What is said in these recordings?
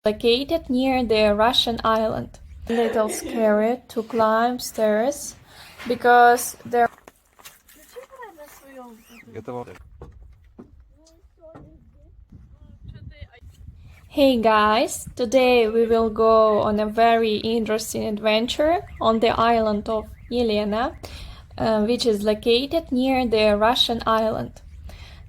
Located near the Russian island. A little scary to climb stairs because there. Hey guys, today we will go on a very interesting adventure on the island of Helena, which is located near the Russian island.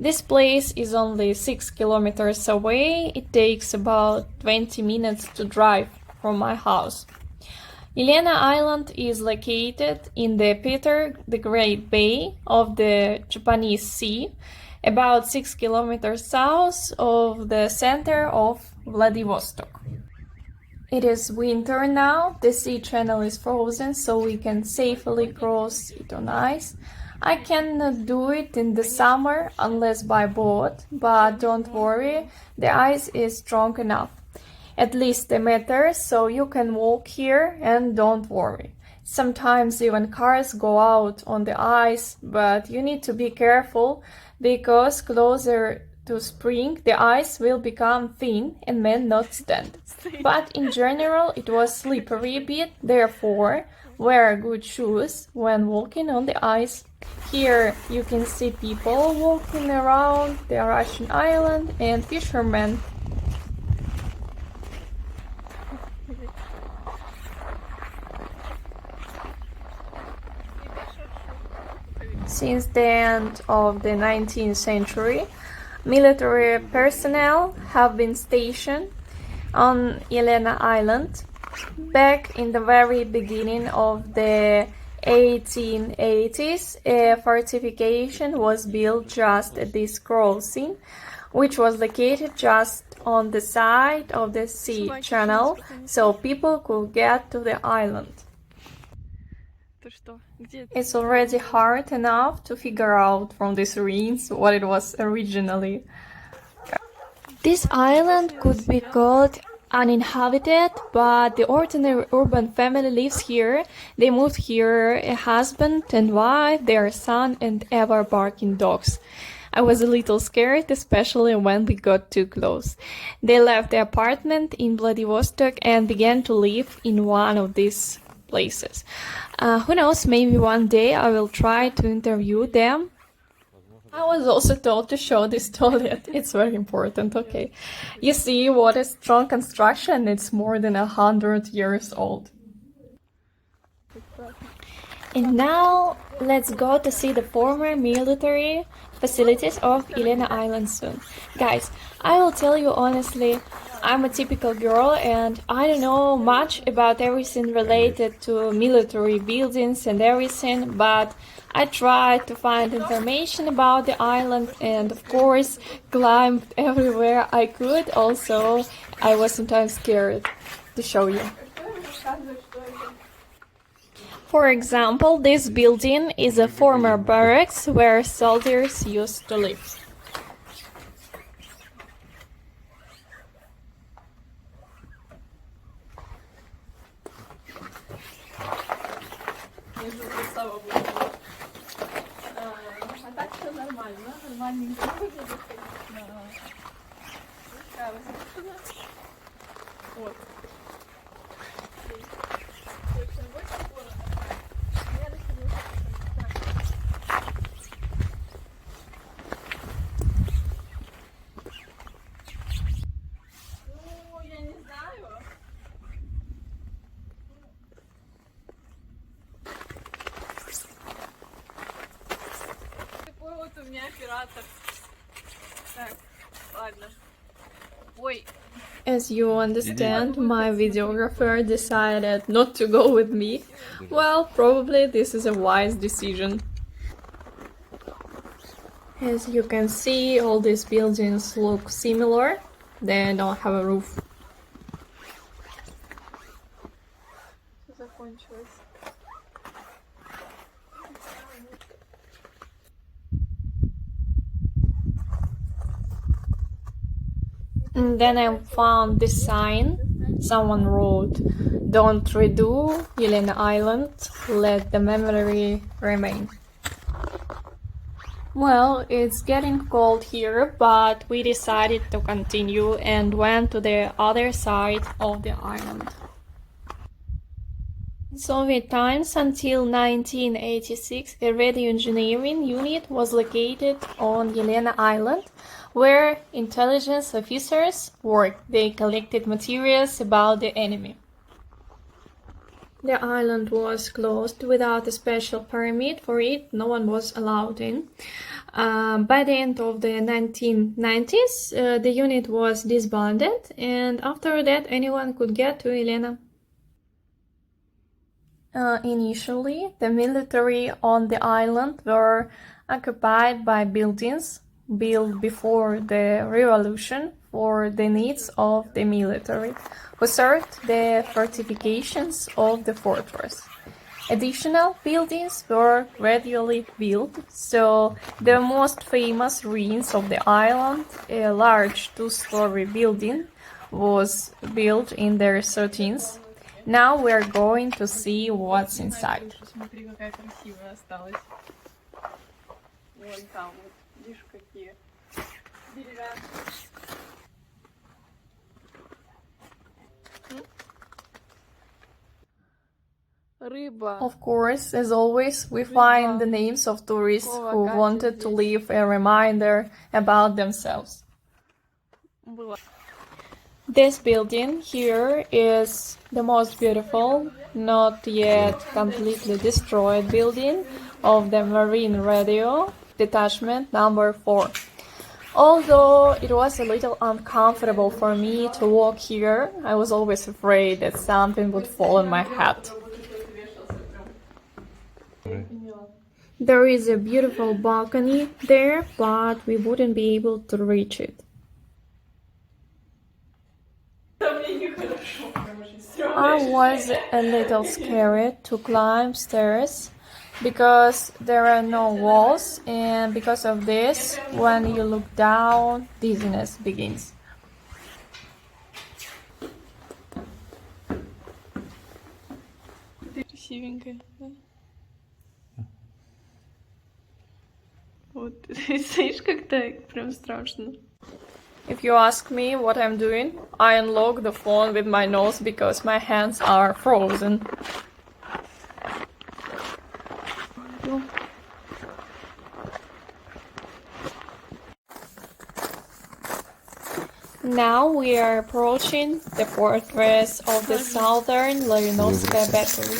This place is only 6 kilometers away. It takes about 20 minutes to drive from my house. Helena Island is located in the Peter the Great Bay of the Japanese Sea, about 6 kilometers south of the center of Vladivostok. It is winter now, the sea channel is frozen, so we can safely cross it on ice. I cannot do it in the summer unless by boat, but don't worry, the ice is strong enough. At least a meter, so you can walk here and don't worry. Sometimes even cars go out on the ice, but you need to be careful because closer to spring the ice will become thin and may not stand. But in general it was slippery a bit, therefore wear good shoes when walking on the ice. Here you can see people walking around the Russian island and fishermen. Since the end of the 19th century, military personnel have been stationed on Helena Island. Back in the very beginning of the 1880s, a fortification was built just at this crossing, which was located just on the side of the sea channel, so people could get to the island. It's already hard enough to figure out from these ruins what it was originally. This island could be called uninhabited, but the ordinary urban family lives here. They moved here, a husband and wife, their son, and ever barking dogs. I was a little scared, especially when we got too close. They left the apartment in Vladivostok and began to live in one of these places. Who knows, maybe one day I will try to interview them. I was also told to show this toilet. It's very important, okay. You see what a strong construction, it's more than 100 years old. And now let's go to see the former military facilities of Helena Island soon. Guys, I will tell you honestly, I'm a typical girl and I don't know much about everything related to military buildings and everything, but I tried to find information about the island and of course climbed everywhere I could. Also, I was sometimes scared to show you. For example, this building is a former barracks where soldiers used to live. As you understand, my videographer decided not to go with me. Well, probably this is a wise decision. As you can see, all these buildings look similar. They don't have a roof. And then I found this sign. Someone wrote, "Don't redo Helena Island, let the memory remain." Well, it's getting cold here, but we decided to continue and went to the other side of the island. In Soviet times, until 1986, a radio engineering unit was located on Helena Island, where intelligence officers worked. They collected materials about the enemy. The island was closed without a special permit for it. No one was allowed in. By the end of the 1990s, the unit was disbanded, and after that, anyone could get to Elena. Initially, the military on the island were occupied by buildings built before the revolution for the needs of the military, who served the fortifications of the fortress. Additional buildings were gradually built, so the most famous ruins of the island, a large two-story building, was built in the 13th. Now we're going to see what's inside. Of course, as always, we find the names of tourists who wanted to leave a reminder about themselves. This building here is the most beautiful, not yet completely destroyed building of the Marine Radio Detachment number 4. Although it was a little uncomfortable for me to walk here, I was always afraid that something would fall on my head. There is a beautiful balcony there, but we wouldn't be able to reach it. I was a little scared to climb stairs because there are no walls, and because of this, when you look down, dizziness begins. Красивенькая, да? Вот, стоишь как-то прям страшно. If you ask me what I'm doing, I unlock the phone with my nose because my hands are frozen. Now we are approaching the fortress of the southern Vladivostok battery.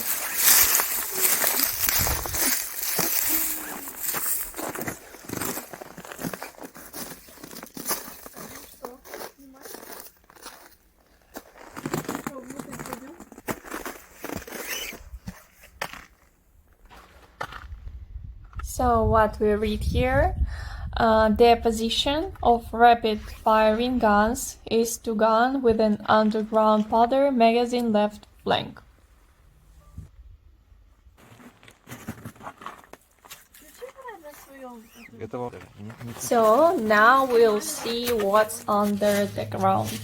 So what we read here, the position of rapid firing guns is to gun with an underground powder magazine left flank. So now we'll see what's under the ground.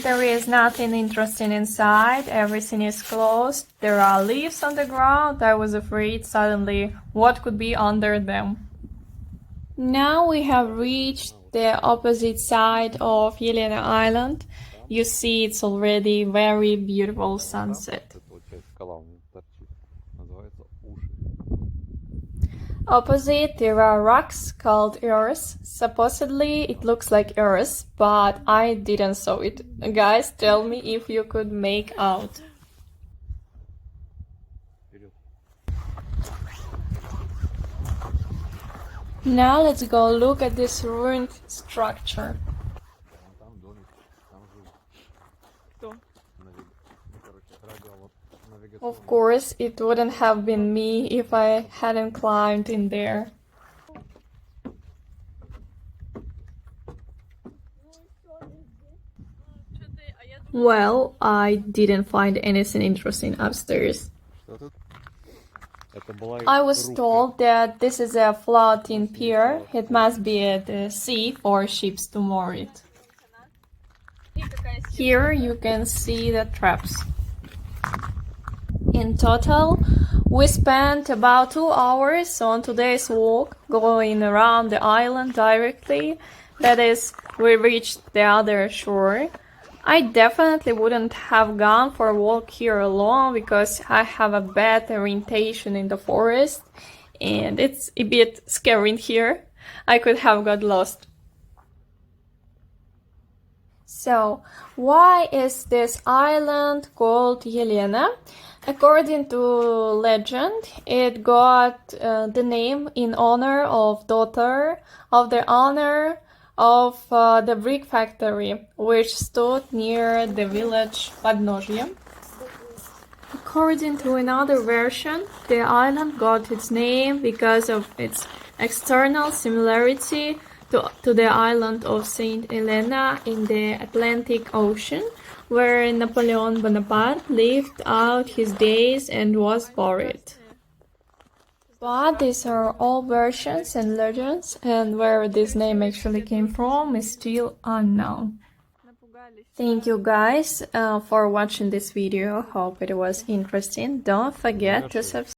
There is nothing interesting inside, everything is closed, there are leaves on the ground. I was afraid suddenly what could be under them. Now we have reached the opposite side of Helena Island. You see it's already very beautiful sunset. Opposite there are rocks called earth. Supposedly it looks like earth, but I didn't saw it. Guys, tell me if you could make out. Now let's go look at this ruined structure. Of course, it wouldn't have been me if I hadn't climbed in there. Well, I didn't find anything interesting upstairs. I was told that this is a floating pier. It must be at the sea for ships to moor it. Here you can see the traps. In total, We spent about 2 hours on today's walk, going around the island directly. That is, we reached the other shore. I definitely wouldn't have gone for a walk here alone because I have a bad orientation in the forest and it's a bit scary in here. I could have got lost. So, why is this island called Helena? According to legend, it got the name in honor of daughter of the owner of the brick factory, which stood near the village Podnozhye. According to another version, the island got its name because of its external similarity to the island of Saint Helena in the Atlantic Ocean, where Napoleon Bonaparte lived out his days and was buried. But these are all versions and legends, and where this name actually came from is still unknown. Thank you guys for watching this video. Hope it was interesting. Don't forget to subscribe.